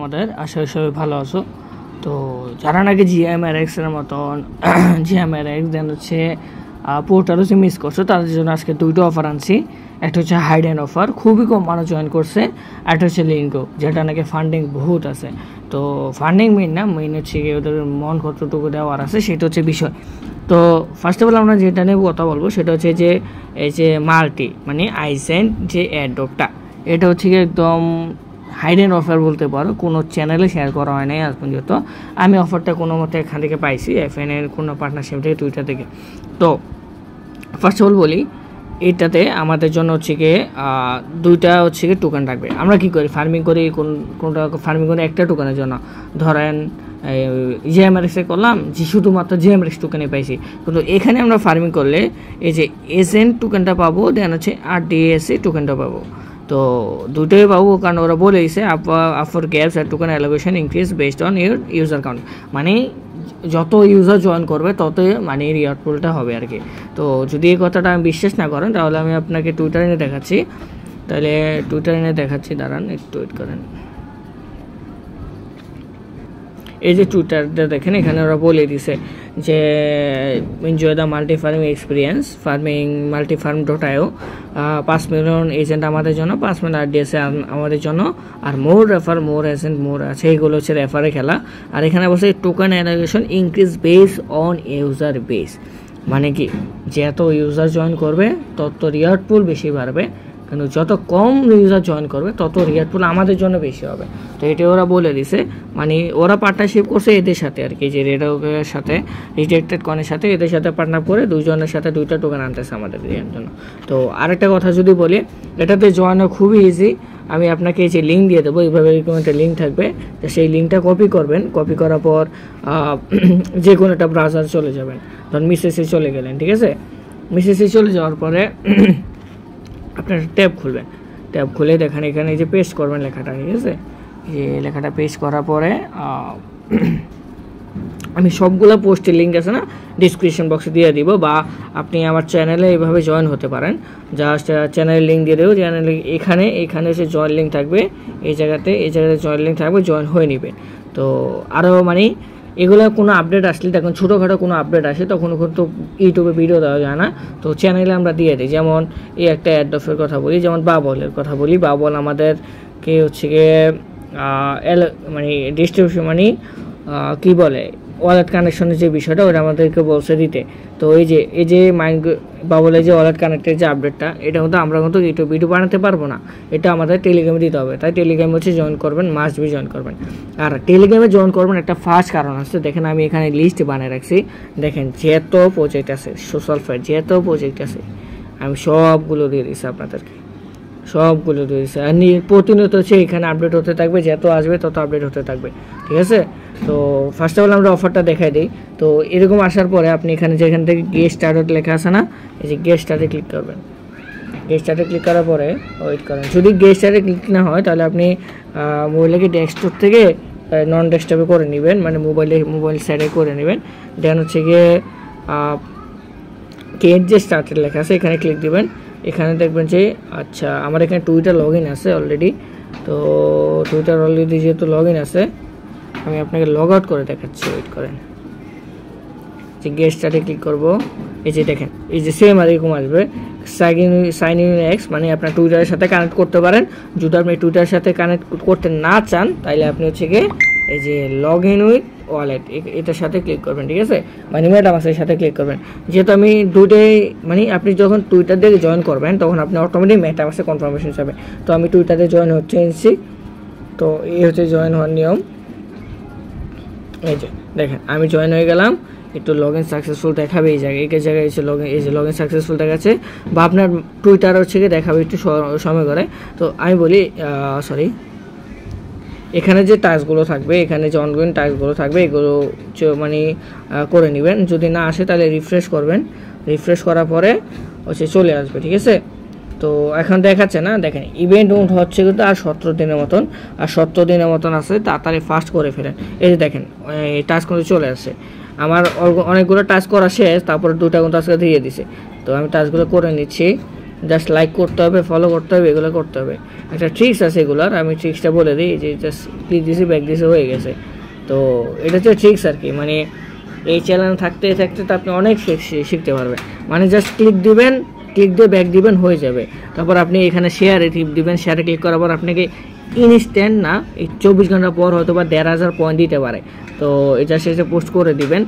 আমাদের আশা করি সবাই ভালো আছো। তো যারা নাকি জিএমআরএক্স এর মতন জিএমআরএক্স দেন হচ্ছে পোর্টাল হচ্ছে মিস করছো, তাদের জন্য আজকে দুইটা অফার আনছি। একটা হচ্ছে হাইড অ্যান্ড অফার, খুবই কম মানুষ জয়েন করছে। একটা হচ্ছে লিঙ্কো, যেটা নাকি ফান্ডিং বহুত আছে। তো ফান্ডিং মেইন না, মেইন হচ্ছে ওদের মন কতটুকু দেওয়ার আছে সেটা হচ্ছে বিষয়। তো ফার্স্ট অফ অল আমরা যেটা নিয়ে কথা বলবো সেটা হচ্ছে যে এই যে মাল্টি মানে আইসেন্ট যে অ্যাডপটা, এটা হচ্ছে একদম হাইডেন অফার বলতে পারো, কোনো চ্যানেলে শেয়ার করা হয় নাই আজ পর্যন্ত। আমি অফারটা কোনো মতে এখান থেকে পাইছি, এফএনের কোনো পার্টনারশিপ থেকে, টুইটার থেকে। তো ফার্স্ট অফ অল বলি, এটাতে আমাদের জন্য হচ্ছে গিয়ে দুইটা হচ্ছে গিয়ে টোকেন রাখবে। আমরা কী করি, ফার্মিং করি, কোনটা ফার্মিং করি একটা টোকেনের জন্য। ধরেন জিএমআরএক্সে করলাম, যে শুধুমাত্র জিএমআরএক্স টোকেনে পাইছি, কিন্তু এখানে আমরা ফার্মিং করলে এই যে এজেন্ট টোকেনটা পাবো, দেন হচ্ছে আরডিএসএ টোকেনটা পাবো। তো দুটোই পাবো, কারণ ওরা বলে দিয়েছে আফর গ্যাপস আর token allocation increase based on your user count, মানে যত ইউজার জয়েন করবে ততই মানে রিওয়ার্ড পুলটা হবে আর কি। তো যদি এই কথাটা আমি বিশ্বাস না করেন তাহলে আমি আপনাকে টুইটারে এনে দেখাচ্ছি। তাহলে টুইটারে এনে দেখাচ্ছি, দাঁড়ান একটু ওয়েট করেন। এই যে টুইটারটা দেখেন, এখানে ওরা বলে দিছে যে enjoy the multi farming experience farming multifarm.io, 5 million agent আমাদের জন্য, 5 মিলিয়ন আরডিএসএ আমাদের জন্য, আর মোর রেফার মোর এজেন্ট মোর আছে, এগুলো হচ্ছে রেফারে খেলা। আর এখানে বলছে token allocation increase base on user base, মানে কি যত ইউজার জয়েন করবে তত রিওয়ার্ড পুল বেশি বাড়বে, কিন্তু যত কম ইউজার জয়েন করবে তত রিওয়ার্ড পুল আমাদের জন্য বেশি হবে। তো এটা ওরা বলে দিছে, মানে ওরা পার্টনারশিপ করছে এদের সাথে আর কি, যে রেডকের সাথে, রিজেক্টেড কনের সাথে, এদের সাথে পার্টনার করে দুজনের সাথে দুইটা টোকেন আনতেছে আমাদের জন্য। তো আরেকটা কথা যদি বলি, এটাতে জয়েন খুবই ইজি। আমি আপনাকে এই যে লিঙ্ক দিয়ে দেবো, এইভাবে এরকম একটা লিঙ্ক থাকবে, তো সেই লিঙ্কটা কপি করবেন। কপি করার পর যে কোনো একটা ব্রাউজার চলে যাবেন, ধরুন মিসেসে চলে গেলেন, ঠিক আছে। মিসেসে চলে যাওয়ার পরে আপনার ট্যাব খুলবেন, ট্যাব খুলে দেখেন এখানে এই যে পেস্ট করবেন লেখাটা, ঠিক আছে। এই লেখাটা পেস্ট করার পরে আমি সবগুলো পোস্টের লিঙ্ক আছে না ডিসক্রিপশন বক্সে দিয়ে দিব, বা আপনি আমার চ্যানেলে এইভাবে জয়েন হতে পারেন। জাস্ট চ্যানেলের লিঙ্ক দিয়ে দেবো, চ্যানেল এখানে হচ্ছে জয়েন লিঙ্ক থাকবে, এই জায়গাতে জয়েন লিঙ্ক থাকবে, জয়েন হয়ে নেবেন। তো আরও মানে এগুলো কোনো আপডেট আসলে, দেখুন ছোটোখাটো কোনো আপডেট আসে তখন তো ইউটিউবে ভিডিও দেওয়া যায় না, তো চ্যানেলে আমরা দিয়ে দিই। যেমন এই একটা অ্যাডফের কথা বলি, যেমন বাবলের কথা বলি। বাবল আমাদেরকে হচ্ছে গিয়ে মানে ডিস্ট্রিবিউশন মানে কী বলে ওয়ালেট কানেকশনের যে বিষয়টা ওটা আমাদেরকে বলছে দিতে। তো এই যে বাবলের যে ওয়ালেট কানেক্টের যে আপডেটটা, এটা কিন্তু আমরা কিন্তু ইউটিউব ভিডিও বানাতে পারবো না, এটা আমাদের টেলিগ্রামে দিতে হবে। তাই টেলিগ্রামে হচ্ছে জয়েন করবেন, মাস্ট বি জয়েন করবেন। আর টেলিগ্রামে জয়েন করবেন একটা ফার্স্ট কারণ আছে, দেখেন আমি এখানে লিস্ট বানিয়ে রাখছি, দেখেন যত প্রজেক্ট আছে সোশ্যাল ফাইট, যত প্রজেক্ট আছে আমি সবগুলো দিয়ে দিচ্ছি আপনাদেরকে, সবগুলো দিয়ে দিচ্ছি। আর প্রতিনিয়ত হচ্ছে এখানে আপডেট হতে থাকবে, যত আসবে তত আপডেট হতে থাকবে, ঠিক আছে। তো ফার্স্ট অফ অল আমরা অফারটা দেখাই দিই। তো এরকম আসার পরে আপনি এখানে যেখান থেকে গেট স্টার্টেড লেখা আছে না, এই যে গেট স্টার্টে ক্লিক করবেন। গেট স্টার্টে ক্লিক করার পরে ওয়েট করেন, যদি গেট স্টার্টে ক্লিক না হয় তাহলে আপনি মোবাইলকে ডেস্কটপ থেকে নন ডেস্কটপে করে নেবেন, মানে মোবাইল সাইডে করে নেবেন। দেন হচ্ছে গিয়ে গেট যে স্টার্টেড লেখা আছে এখানে ক্লিক দিবেন। এখানে দেখবেন যে আচ্ছা আমার এখানে টুইটার লগ ইন আছে অলরেডি। তো টুইটার অলরেডি যেহেতু লগ ইন আছে, আমি আপনাকে লগ আউট করে দেখাচ্ছি, ওয়েট করেন। যে গেট স্টার্টে ক্লিক করব, এই যে দেখেন এই যে সেম আর এরকম আসবে সাইন ইন এক্স, মানে আপনার টুইটারের সাথে কানেক্ট করতে পারেন। যদি আপনি টুইটারের সাথে কানেক্ট করতে না চান তাহলে আপনি হচ্ছে গিয়ে এই যে লগ ইন উইথ ওয়ালেট এটার সাথে ক্লিক করবেন, ঠিক আছে, মানে মেটামাস্কের সাথে ক্লিক করবেন। যেহেতু আমি দুটোই মানে আপনি যখন টুইটার দিয়ে জয়েন করবেন তখন আপনি অটোমেটিক মেটামাস্কে কনফার্মেশন যাবে। তো আমি টুইটারে জয়েন হচ্ছে এনসি। তো এই হচ্ছে জয়েন হওয়ার নিয়ম। এই যে দেখেন আমি জয়েন হয়ে গেলাম, একটু লগ ইন সাকসেসফুল দেখাবে এই জায়গায় এসে লগ ইন সাকসেসফুল দেখাচ্ছে, বা আপনার টুইটার হচ্ছে গিয়ে দেখাবে একটু সময় করে। তো আমি বলি সরি, এখানে যে টাস্কগুলো থাকবে, এখানে যে অনগোয়িং টাস্কগুলো থাকবে এগুলো মানে করে নেবেন। যদি না আসে তাহলে রিফ্রেশ করবেন, রিফ্রেশ করার পরে হচ্ছে চলে আসবে, ঠিক আছে। তো এখন দেখাচ্ছে না, দেখেন ইভেন্ট হচ্ছে কিন্তু আর 17 দিনের মতন, আর 17 দিনের মতন আছে, তাড়াতাড়ি ফাস্ট করে ফেলেন। এই যে দেখেন এই টাস্ক কিন্তু চলে আসছে, আমার অনেকগুলো টাস্ক করা শেষ, তারপরে দুটা কিন্তু আজকে দিয়ে দিছে। তো আমি টাস্কগুলো করে নিচ্ছি। জাস্ট লাইক করতে হবে, ফলো করতে হবে, এগুলো করতে হবে। একটা ট্রিক্স আছে এগুলার, আমি ট্রিক্সটা বলে দিই, যে জাস্ট ক্লিক দিয়েছি ব্যাক দিয়েছে হয়ে গেছে। তো এটা হচ্ছে ট্রিক্স আর কি, মানে এই চ্যানেল থাকতে থাকতে তো আপনি অনেক শিখতে পারবেন। মানে জাস্ট ক্লিক দিবেন, ক্লিক দিয়ে ব্যাক দিবেন হয়ে যাবে। তারপর আপনি এখানে শেয়ারে টিপ দিবেন, শেয়ারে ক্লিক করার পর আপনাকে ইনস্ট্যান্ট না, এই 24 ঘন্টা পর হয়তো বা 1500 পয়েন্ট দিতে পারে। তো এটা শেষে পোস্ট করে দিবেন,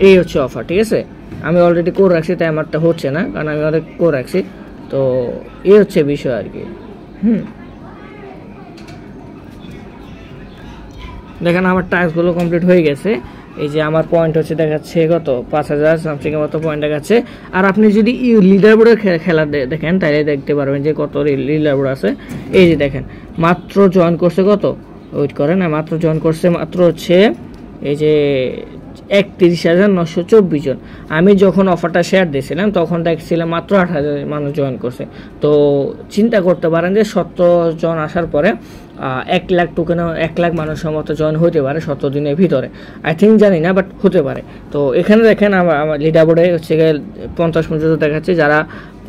এই হচ্ছে অফার, ঠিক আছে। আমি অলরেডি করে রাখছি, তাই আমারটা হচ্ছে না, কারণ আমি অনেক করে রাখছি। তো এই হচ্ছে বিষয় আর কি। দেখেন আমার টাস্কগুলো কমপ্লিট হয়ে গেছে। এই যে আমার পয়েন্ট হচ্ছে দেখাচ্ছে কত 5000 সামথিংয়ের মতো পয়েন্ট দেখাচ্ছে। আর আপনি যদি লিডার বোর্ডের খেলা দেখেন তাহলে দেখতে পারবেন যে কত লিডার বোর্ড আছে। এই যে দেখেন মাত্র জয়েন করছে কত, ওয়েট করেন না, মাত্র জয়েন করছে মাত্র হচ্ছে এই যে 31,924 জন। আমি যখন অফারটা শেয়ার দিয়েছিলাম তখন দেখছিলাম মাত্র 8000 মানুষ জয়েন করছে। তো চিন্তা করতে পারেন যে 70 জন আসার পরে 1 লাখ টোকেনে 1 লাখ মানুষের মতো জয়েন হতে পারে 70 দিনের ভিতরে। আই থিঙ্ক জানি না, বাট হতে পারে। তো এখানে দেখেন আমার লিডার বোর্ডে হচ্ছে 50 পর্যন্ত দেখাচ্ছে, যারা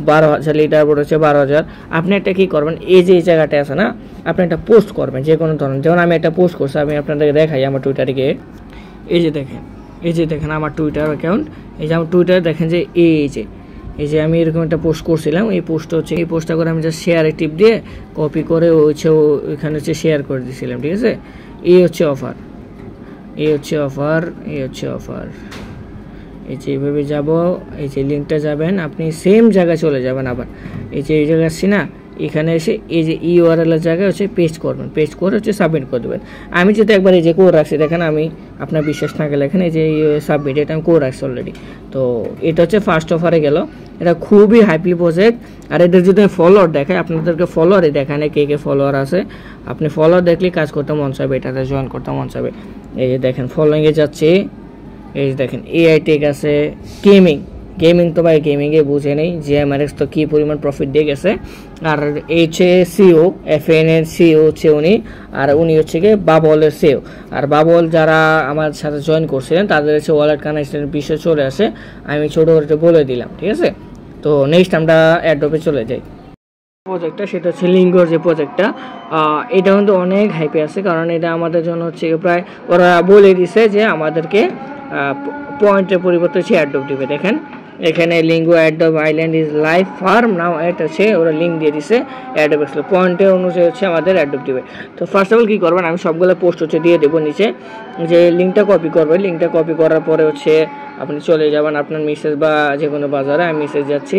12,000 লিডার বোর্ড হচ্ছে 12,000। আপনি একটা কী করবেন, এই যে এই জায়গাটা আছে না, আপনি একটা পোস্ট করবেন যে কোনো ধরনের। যেমন আমি একটা পোস্ট করছি, আমি আপনাদেরকে দেখাই আমার টুইটারে গিয়ে। এই যে দেখেন আমার টুইটার অ্যাকাউন্ট। এই যে আমার টুইটারে দেখেন যে এই যে আমি এরকম একটা পোস্ট করছিলাম। এই পোস্টটা হচ্ছে, এই পোস্টটা করে আমি জাস্ট শেয়ারে টিপ দিয়ে কপি করে হচ্ছে ওইখানে হচ্ছে শেয়ার করে দিয়েছিলাম, ঠিক আছে। এই হচ্ছে অফার, এই হচ্ছে অফার। এই যে এইভাবে যাব, এই যে লিঙ্কটা যাবেন আপনি সেম জায়গায় চলে যাবেন। আবার এই যে এই জায়গায় আসছি না, এখানে এসে এই যে ইউআরএলের জায়গায় হচ্ছে পেস্ট করবেন, পেস্ট করে হচ্ছে সাবমিট করে দেবেন। আমি যেহেতু একবার এই যে করে রাখছি, দেখেন আমি আপনার বিশ্বাস না গেলে এখানে এই যে সাবমিট, এটা আমি করে রাখছি অলরেডি। তো এটা হচ্ছে ফার্স্ট অফারে গেল। এটা খুবই হাইপলি প্রজেক্ট। আর এদের যদি আমি ফলোয়ার দেখাই, আপনাদেরকে ফলোয়ারই দেখায় কে কে ফলোয়ার আছে। আপনি ফলোয়ার দেখলে কাজ করতে মন চাইবে, এটাতে জয়েন করতে মন চাইবে। এই যে দেখেন ফলোয়িংয়ে যাচ্ছে, এই যে দেখেন এআই টেক আছে, গেমিং তো ভাই গেমিংয়ে বুঝে নেই, জিএমআরএক্স তো কী পরিমাণ প্রফিট দিয়ে গেছে। আর হচ্ছে সিও FN এর সিও হচ্ছে উনি, আর উনি হচ্ছে গিয়ে বাবলের সিও। আর বাবল যারা আমার সাথে জয়েন করছিলেন তাদের হচ্ছে ওয়ালেট কানেকশনের বিষয় চলে আসে, আমি ছোটো করে বলে দিলাম, ঠিক আছে। তো নেক্সট আমরা অ্যাডোবে চলে যাই। প্রজেক্টটা সেটা হচ্ছে লিঙ্গোর যে প্রজেক্টটা, এটা কিন্তু অনেক হাইপে আছে, কারণ এটা আমাদের জন্য হচ্ছে প্রায় ওরা বলে দিছে যে আমাদেরকে পয়েন্টের পরিবর্তে হচ্ছে অ্যাডোব দিবে। দেখেন এখানে lingo Adobe island is live from now, এটা হচ্ছে ওরা লিঙ্ক দিয়ে দিছে অ্যাডোব এক্সেল পয়েন্টের অনুযায়ী হচ্ছে আমাদের অ্যাডোব দিবে। তো ফার্স্ট অফ অল কী করবেন, আমি সবগুলো পোস্ট হচ্ছে দিয়ে দেবো নিচে, যে লিঙ্কটা কপি করবেন। লিঙ্কটা কপি করার পরে হচ্ছে আপনি চলে যাবেন আপনার মেসেজ বা যে কোনো বাজারে, আমি মেসেজ যাচ্ছি,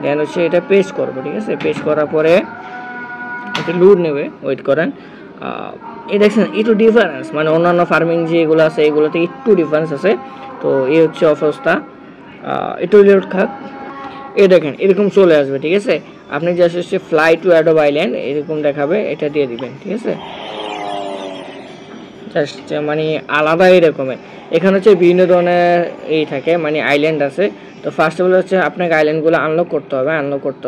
দেন হচ্ছে এটা পেস্ট করবো, ঠিক আছে। পেস্ট করার পরে এটা লোড নেবে, ওয়েট করেন। এই দেখছেন একটু ডিফারেন্স, মানে অন্যান্য ফার্মিং যেগুলো আছে এগুলোতে একটু ডিফারেন্স আছে। তো এই হচ্ছে অবস্থা, একটু লোড খাক। এই দেখেন এরকম চলে আসবে, ঠিক আছে। আপনি জাস্ট হচ্ছে ফ্লাই টু অ্যাডোব আইল্যান্ড এরকম দেখাবে, এটা দিয়ে দিবেন, ঠিক আছে। জাস্ট মানে আলাদা এরকমের। এখানে হচ্ছে বিভিন্ন ধরনের এই থাকে, মানে আইল্যান্ড আছে। তো ফার্স্ট অফ অল হচ্ছে আপনাকে আইল্যান্ডগুলো আনলক করতে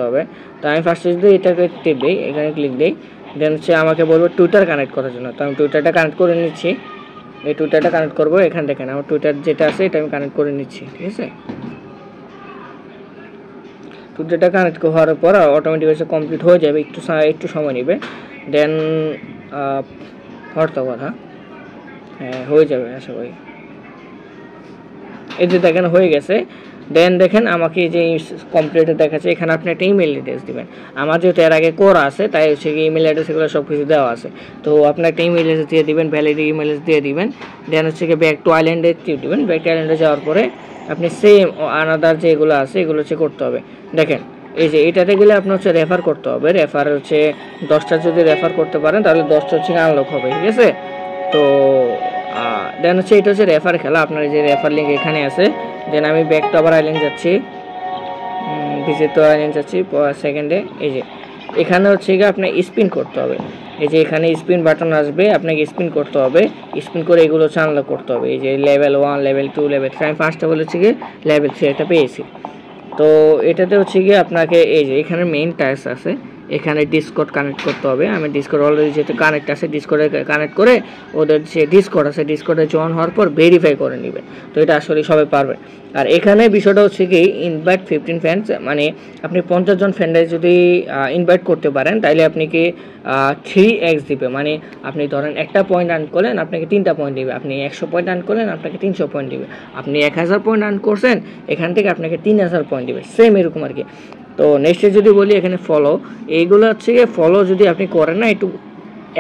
হবে। তো আমি ফার্স্টে যদি এটাকে টিপ দিই, এখানে ক্লিক দিই, দেন হচ্ছে আমাকে বলবো টুইটার কানেক্ট করার জন্য। তো আমি টুইটারটা কানেক্ট করে নিচ্ছি, এই টুইটারটা কানেক্ট করবো। এখানে দেখেন আমার টুইটার যেটা আছে এটা আমি কানেক্ট করে নিচ্ছি, ঠিক আছে। টুইটারটা কানেক্ট হওয়ার পর অটোমেটিক হচ্ছে কমপ্লিট হয়ে যাবে, একটু সময় নেবে। দেন হরতো কথা, হ্যাঁ হয়ে যাবে আশা করি। এই যে দেখেন হয়ে গেছে। দেন দেখেন আমাকে যে কমপ্লিট দেখাচ্ছে, এখানে আপনি একটা ইমেল অ্যাড্রেস দেবেন। আমার যেহেতু এর আগে করা আছে তাই হচ্ছে কি ইমেল অ্যাড্রেস এগুলো সব কিছু দেওয়া আছে। তো আপনি একটা ইমেল অ্যাড্রেস দিয়ে দিবেন, ভ্যালিড ইমেল অ্যাড্রেস দিয়ে দিবেন। দেন হচ্ছে কি ব্যাক টু আইল্যান্ডে টিপ দিবেন। ব্যাক টু আইল্যান্ডে যাওয়ার পরে আপনি সেম আনাদার যেগুলো আছে এগুলো হচ্ছে করতে হবে। দেখেন এই যে এটাতে গেলে আপনার হচ্ছে রেফার করতে হবে। রেফার হচ্ছে 10টা যদি রেফার করতে পারেন তাহলে 10টা হচ্ছে আনলক হবে, ঠিক আছে। তো দেন হচ্ছে এটা হচ্ছে রেফার খেলা, আপনার যে রেফার লিঙ্ক এখানে আছে। দেন আমি ব্যাক টু আবার আইল্যান্ড যাচ্ছি, ভিজিট টু আইল্যান্ড যাচ্ছি সেকেন্ডে। এই যে এখানে হচ্ছে গিয়ে আপনার স্পিন করতে হবে। এই যে এখানে স্পিন বাটন আসবে, আপনাকে স্পিন করতে হবে। স্পিন করে এগুলো হচ্ছে আনলক করতে হবে। এই যে লেভেল 1, লেভেল 2, লেভেল 3। আমি ফার্স্টে বলেছি গিয়ে লেভেল 3 এটা পেয়েছি। তো এটাতে হচ্ছে গিয়ে আপনাকে এই যে এখানে মেইন টাস্ক আছে, এখানে ডিসকর্ড কানেক্ট করতে হবে। আমি ডিসকর্ড অলরেডি যেহেতু কানেক্ট আছে, ডিসকর্ডে কানেক্ট করে ওদের যে ডিসকর্ড আছে ডিসকর্ডে জয়েন হওয়ার পর ভেরিফাই করে নেবেন। তো এটা আসলে সবাই পারবে। আর এখানে বিষয়টা হচ্ছে কি ইনভাইট 15 ফ্রেন্ডস, মানে আপনি 50 জন ফ্রেন্ডে যদি ইনভাইট করতে পারেন তাহলে আপনাকে 3x দিবে। মানে আপনি ধরেন একটা পয়েন্ট আর্ন করলেন আপনাকে 3টা পয়েন্ট দিবে, আপনি 100 পয়েন্ট আর্ন করলেন আপনাকে 300 পয়েন্ট দিবে, আপনি 1000 পয়েন্ট আর্ন করছেন এখান থেকে আপনাকে 3000 পয়েন্ট দিবে, সেম এরকম আর কি। তো নেক্সটে যদি বলি এখানে ফলো, এইগুলো হচ্ছে গিয়ে ফলো যদি আপনি করেন না একটু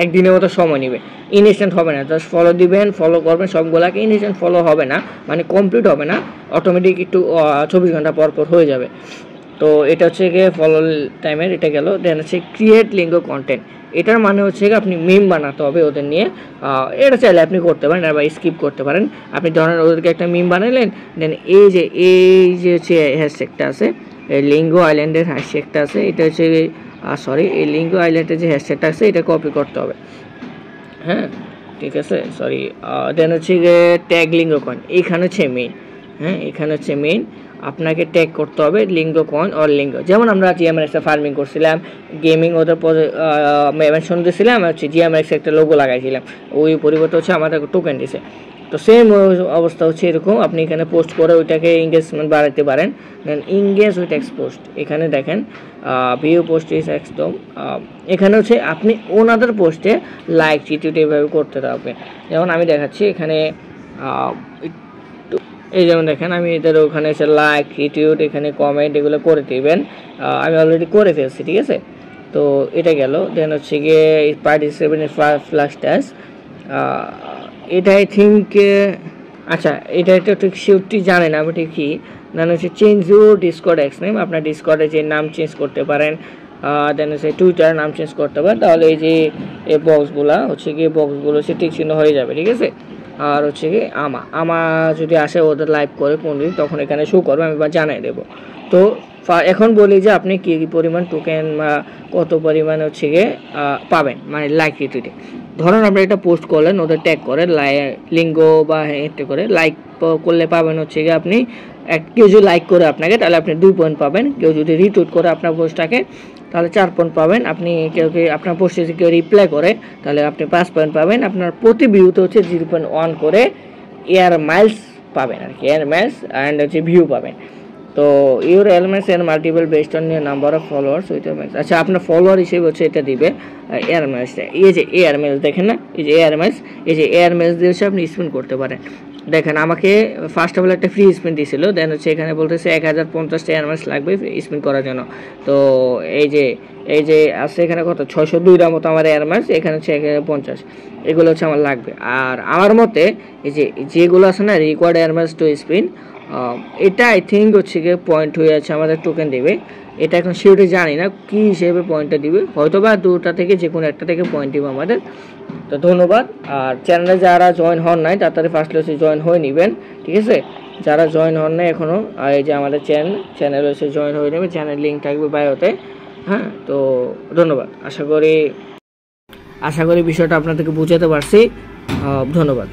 একদিনের মতো সময় নেবে, ইনস্ট্যান্ট হবে না। জাস্ট ফলো দিবেন, ফলো করবেন সবগুলাকে, ইনস্ট্যান্ট ফলো হবে না, মানে কমপ্লিট হবে না, অটোমেটিক একটু 24 ঘন্টা পর পর হয়ে যাবে। তো এটা হচ্ছে গিয়ে ফলো টাইমের, এটা গেল। দেন হচ্ছে ক্রিয়েট লিঙ্গো কন্টেন্ট, এটার মানে হচ্ছে গিয়ে আপনি মিম বানাতে হবে ওদের নিয়ে। এটা চাইলে আপনি করতে পারেন বা স্কিপ করতে পারেন। আপনি ধরেন ওদেরকে একটা মিম বানালেন, দেন এই যে হচ্ছে হ্যাশট্যাগটা আছে, এই লিঙ্গো আইল্যান্ডের হ্যাশট্যাগটা আছে, এটা হচ্ছে সরি এই লিঙ্গো আইল্যান্ডের যে হ্যাশট্যাগটা আছে এটা কপি করতে হবে, হ্যাঁ ঠিক আছে সরি। দেন হচ্ছে গিয়ে ট্যাগ লিঙ্গো কয়েন, এইখানে হচ্ছে মেইন, হ্যাঁ এখানে হচ্ছে মেইন, আপনাকে ট্যাগ করতে হবে লিঙ্গো কয়েন অর লিঙ্গো। যেমন আমরা জিএমএক্স ফার্মিং করছিলাম, গেমিং ওদের মেনশন দিয়েছিলাম, হচ্ছে জিএমএক্স একটা লোগো লাগাইছিলাম, ওই পরিবর্তে হচ্ছে আমাদের টোকেন দিছে। তো সেম অবস্থা হচ্ছে এরকম, আপনি এখানে পোস্ট করে ওইটাকে এঙ্গেজমেন্ট বাড়াতে পারেন। দেন এঙ্গেজ উইথ এক্স পোস্ট, এখানে দেখেন ভিউ পোস্ট ইজ একদম, এখানে হচ্ছে আপনি ওনাদের পোস্টে লাইক রিটুইট এইভাবে করতে হবে। যেমন আমি দেখাচ্ছি এখানে, এই যেমন দেখেন আমি এদের ওখানে এসে লাইক রিটুইট এখানে কমেন্ট এগুলো করে দিবেন, আমি অলরেডি করে ফেলছি, ঠিক আছে। তো এটা গেল। দেন হচ্ছে গিয়ে পার্টিসিপেন্ট ফ্ল্যাশ ট্যাস, এটা আই থিঙ্ক, আচ্ছা এটা একটা ঠিক শিওরটি জানে না বাট কি দেন হচ্ছে change your Discord x name, আপনার ডিসকর্ডে যে নাম চেঞ্জ করতে পারেন। দেন হচ্ছে টুইটার নাম চেঞ্জ করতে পারেন, তাহলে এই যে এই বক্সগুলো হচ্ছে গিয়ে বক্সগুলো হচ্ছে টিক চিহ্ন হয়ে যাবে, ঠিক আছে। আর হচ্ছে কি আমা যদি আসে ওদের লাইভ করে 15 তখন এখানে শো করবে, আমি বা জানাই দেবো। তো এখন বলি যে আপনি কী পরিমাণ টোকেন বা কত পরিমাণ হচ্ছে গিয়ে পাবেন, মানে লাইক রিটুইটে। ধরুন আপনি এটা পোস্ট করলেন, ওদের ট্যাগ করে লিঙ্গো বা এটা করে লাইক করলে পাবেন হচ্ছে গিয়ে আপনি কেউ যদি লাইক করে আপনাকে তাহলে আপনি 2 পয়েন্ট পাবেন, কেউ যদি রিটুইট করে আপনার পোস্টটাকে তাহলে 4 পয়েন্ট পাবেন, আপনি কেউ আপনার পোস্টে যদি কেউ রিপ্লাই করে তাহলে আপনি 5 পয়েন্ট পাবেন। আপনার প্রতি ভিউতে হচ্ছে 0.1 করে এয়ার মাইলস পাবেন আর কি, এয়ার মাইলস অ্যান্ড হচ্ছে ভিউ পাবেন। তো ইউর এলমেন্টস এর multiple based on your number of followers with ailments, আচ্ছা আপনার ফলোয়ার হিসেবে হচ্ছে এটা দিবে এয়ার মাইলসটা। এই যে এয়ার মাইলস দেখেন না, এই যে এয়ার মাইলস, এই যে এয়ার মাইলস দিয়ে হচ্ছে আপনি স্পেন্ড করতে পারেন। দেখেন আমাকে ফার্স্ট অফ অল একটা ফ্রি স্পিন দিয়েছিল, দেন হচ্ছে এখানে বলতেছে 1050টা এয়ার মাইলস লাগবে স্পিন করার জন্য। তো এই যে আছে এখানে কত 602টার মতো আমার এয়ার মাইলস, এখানে হচ্ছে 1050, এগুলো হচ্ছে আমার লাগবে। আর আমার মতে এই যেগুলো আছে না required air Miles two spin, এটা আই থিঙ্ক হচ্ছে গিয়ে পয়েন্ট হয়ে আছে, আমাদের টোকেন দেবে। এটা এখন শিওরলি জানি না কী হিসেবে পয়েন্টটা দিবে, হয়তো বা দুটা থেকে যে কোনো একটা থেকে পয়েন্ট দিবে আমাদের। তো ধন্যবাদ। আর চ্যানেলে যারা জয়েন হন নাই তাড়াতাড়ি ফার্স্টলি হচ্ছে জয়েন হয়ে নেবেন, ঠিক আছে। যারা জয়েন হন নাই এখনও, আর এই যে আমাদের চ্যানেল হচ্ছে জয়েন হয়ে নেবে, চ্যানেল লিঙ্ক থাকবে বায়োতে, হ্যাঁ। তো ধন্যবাদ, আশা করি বিষয়টা আপনাদেরকে বুঝাতে পারছি, ধন্যবাদ।